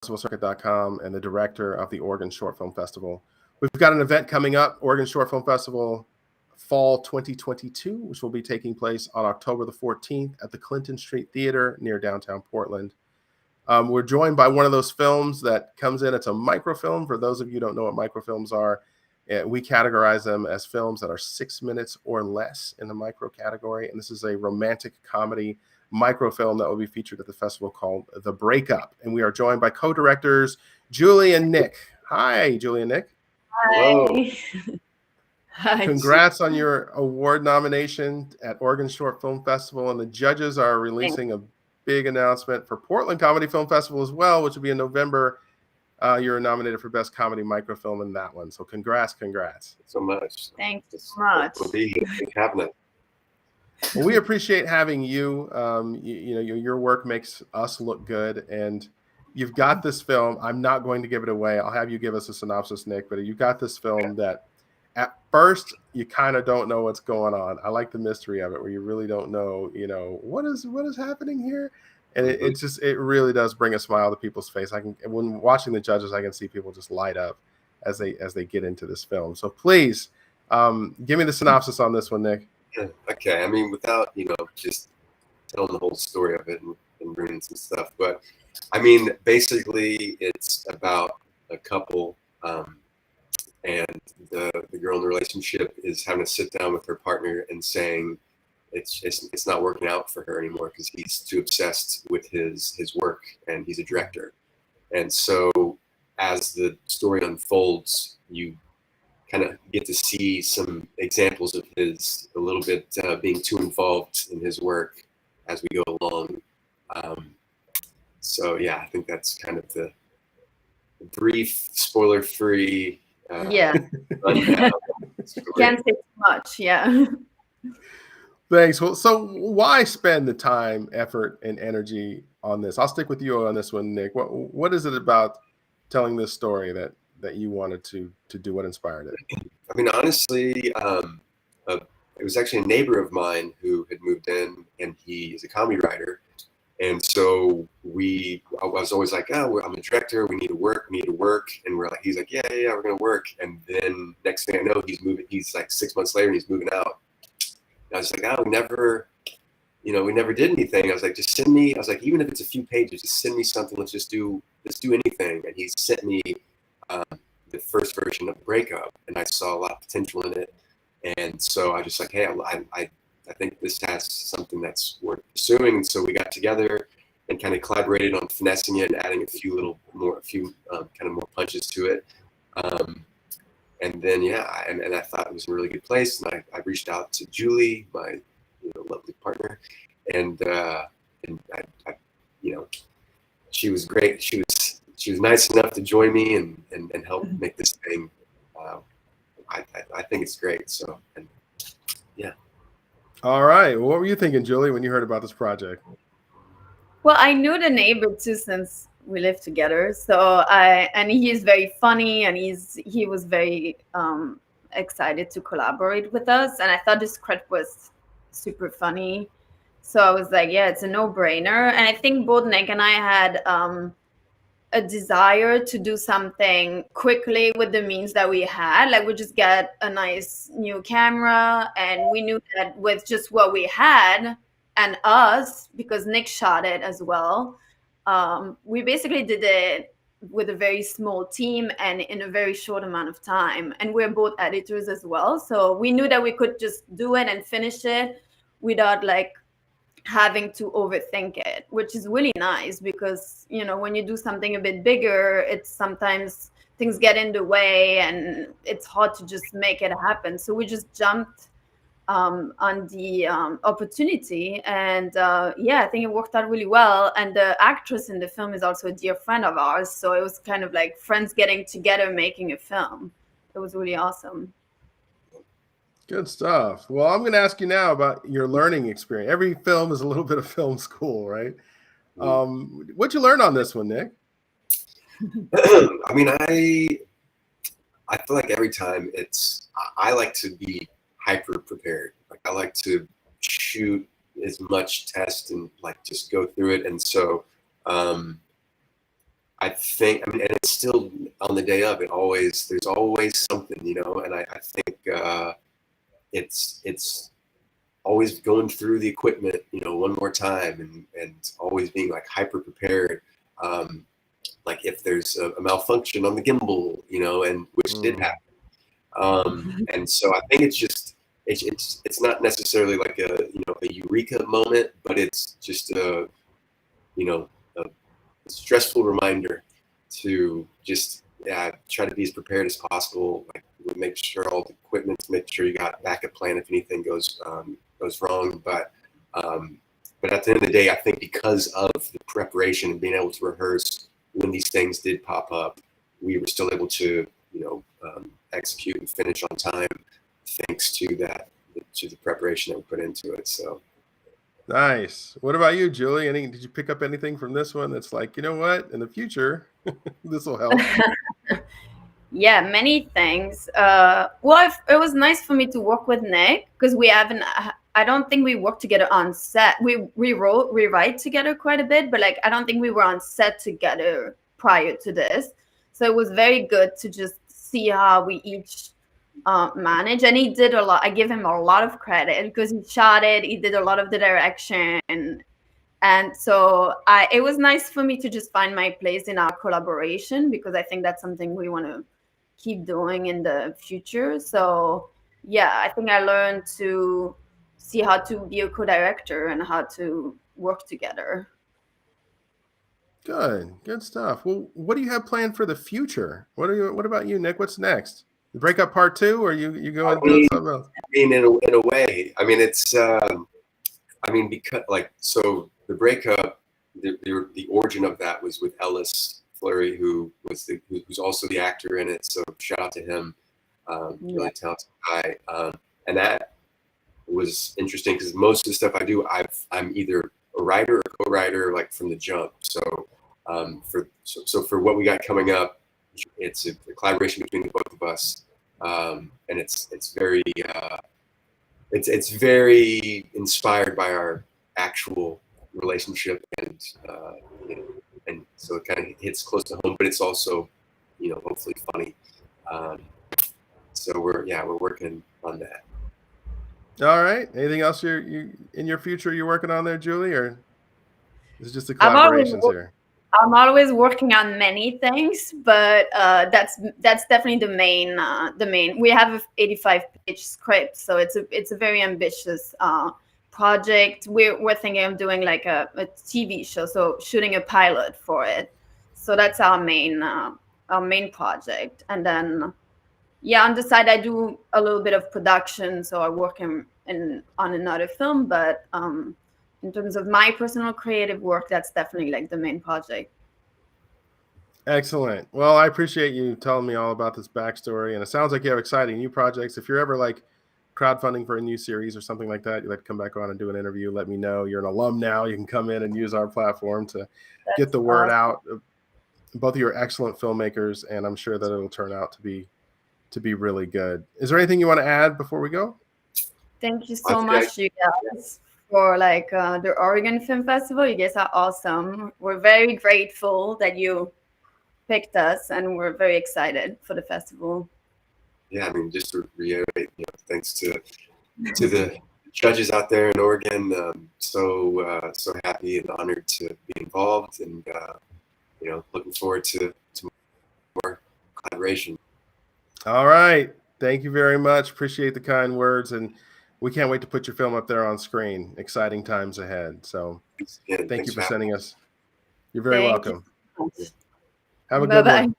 festivalcircuit.com and the director of the Oregon Short Film Festival. We've got an event coming up, Oregon Short Film Festival Fall 2022, which will be taking place on October the 14th at the Clinton Street Theater near downtown Portland. We're joined by one of those films that comes in. It's a microfilm. For those of you who don't know what microfilms are, we categorize them as films that are 6 minutes or less in the micro category. And this is a romantic comedy microfilm that will be featured at the festival called The Breakup. And we are joined by co-directors Julie and Nick. Hi, Julie and Nick. Hi. Hi. Congrats on your award nomination at Oregon Short Film Festival. And the judges are releasing a big announcement for Portland Comedy Film Festival as well, which will be in November. You're nominated for Best Comedy Microfilm in that one. So congrats. So much. Thanks so much. We'll be having it. Well, we appreciate having you. Your work makes us look good, and you've got this film. I'm not going to give it away. I'll have you give us a synopsis, Nick. But you got this film that, at first, you kind of don't know what's going on. I like the mystery of it, where you really don't know, what is happening here, and it really does bring a smile to people's face. When watching the judges, I can see people just light up as they get into this film. So please, give me the synopsis on this one, Nick. Okay, I mean, without just telling the whole story of it and ruining some stuff, but I mean, basically, it's about a couple, and the girl in the relationship is having to sit down with her partner and saying it's not working out for her anymore because he's too obsessed with his work, and he's a director. And so as the story unfolds, you kind of get to see some examples of his a little bit being too involved in his work as we go along. So yeah, I think that's kind of the brief, spoiler-free. Can't say too much. Yeah. Thanks. Well, so why spend the time, effort, and energy on this? I'll stick with you on this one, Nick. What is it about telling this story that you wanted to do? What inspired it? I mean, honestly, it was actually a neighbor of mine who had moved in, and he is a comedy writer. And so I was always like, oh, I'm a director. We need to work. And he's like, yeah, we're going to work. And then next thing I know, he's moving. He's like 6 months later and he's moving out. And I was like, oh, we never did anything. I was like, just send me. I was like, even if it's a few pages, just send me something. Let's do anything. And he sent me the first version of Breakup, and I saw a lot of potential in it. And so I just like, hey, I think this has something that's worth pursuing. And so we got together and kind of collaborated on finessing it and adding a few kind of more punches to it. And then, and I thought it was a really good place. And I reached out to Julie, my lovely partner, and she was great. She was nice enough to join me and help make this thing. I think it's great. So, yeah. All right. Well, what were you thinking, Julie, when you heard about this project? Well, I knew the neighbor too since we lived together. So and he's very funny, and he was very excited to collaborate with us. And I thought the script was super funny. So I was like, yeah, it's a no-brainer. And I think both Nick and I had a desire to do something quickly with the means that we had. Like, we just got a nice new camera, and we knew that with just what we had and us, because Nick shot it as well, we basically did it with a very small team and in a very short amount of time. And we're both editors as well. So we knew that we could just do it and finish it without like having to overthink it, which is really nice, because when you do something a bit bigger, it's sometimes things get in the way and it's hard to just make it happen. So we just jumped on the opportunity, and I think it worked out really well. And the actress in the film is also a dear friend of ours, so it was kind of like friends getting together making a film. It was really awesome. Good stuff. Well, I'm going to ask you now about your learning experience. Every film is a little bit of film school, right? What'd you learn on this one, Nick? I mean, I feel like every time I like to be hyper prepared. Like, I like to shoot as much test and like just go through it. And so I think, I mean, and it's still on the day of, there's always something, you know, and I think it's always going through the equipment, you know, one more time, and always being like hyper prepared. Like if there's a malfunction on the gimbal, you know, and which did happen. And so I think it's just, it's not necessarily like a, you know, a eureka moment, but it's just a, you know, a stressful reminder to just try to be as prepared as possible. Like make sure all the equipment, make sure you got a backup plan if anything goes wrong. But at the end of the day, I think because of the preparation and being able to rehearse when these things did pop up, we were still able to, you know, execute and finish on time, thanks to the preparation that we put into it. So nice. What about you, Julie? Did you pick up anything from this one that's like, you know what, in the future, this will help? Yeah, many things. Well, it was nice for me to work with Nick because we haven't. I don't think we worked together on set. We write together quite a bit, but like I don't think we were on set together prior to this. So it was very good to just see how we each manage. And he did a lot. I give him a lot of credit because he shot it. He did a lot of the direction, and so it was nice for me to just find my place in our collaboration because I think that's something we want to keep doing in the future. So yeah, I think I learned to see how to be a co-director and how to work together. Good stuff. Well, what do you have planned for the future? What about you, Nick? What's next? The Breakup Part 2, or you going doing something else? I mean, in a way, I mean, it's I mean, because like, so the Breakup, the origin of that was with Ellis Fleury, who's also the actor in it. So shout out to him, really talented guy. And that was interesting because most of the stuff I do, I'm either a writer or co-writer, like from the jump. So for what we got coming up, it's a collaboration between the both of us, and it's very it's very inspired by our actual relationship, and you know, and so it kind of hits close to home, but it's also, you know, hopefully funny. So we're working on that. All right. Anything else you in your future you're working on there, Julie, or is it just the collaborations here? I'm always working on many things, but that's definitely the main. We have an 85-page script, so it's a very ambitious project. We're thinking of doing like a TV show, so shooting a pilot for it. So that's our main project, and then on the side I do a little bit of production, so I work on another film, but in terms of my personal creative work, that's definitely like the main project. Excellent. Well, I appreciate you telling me all about this backstory, and it sounds like you have exciting new projects. If you're ever like crowdfunding for a new series or something like that, you'd like to come back on and do an interview, let me know. You're an alum now. You can come in and use our platform to get the word out. Both of you are excellent filmmakers, and I'm sure that it'll turn out to be really good. Is there anything you want to add before we go? Thank you so much, you guys, for like the Oregon Film Festival. You guys are awesome. We're very grateful that you picked us, and we're very excited for the festival. Yeah, I mean, just to reiterate, you know, thanks to the judges out there in Oregon. So happy and honored to be involved, and you know, looking forward to more collaboration. All right. Thank you very much. Appreciate the kind words, and we can't wait to put your film up there on screen. Exciting times ahead. So thank you for sending us. You're very welcome. Have a good one.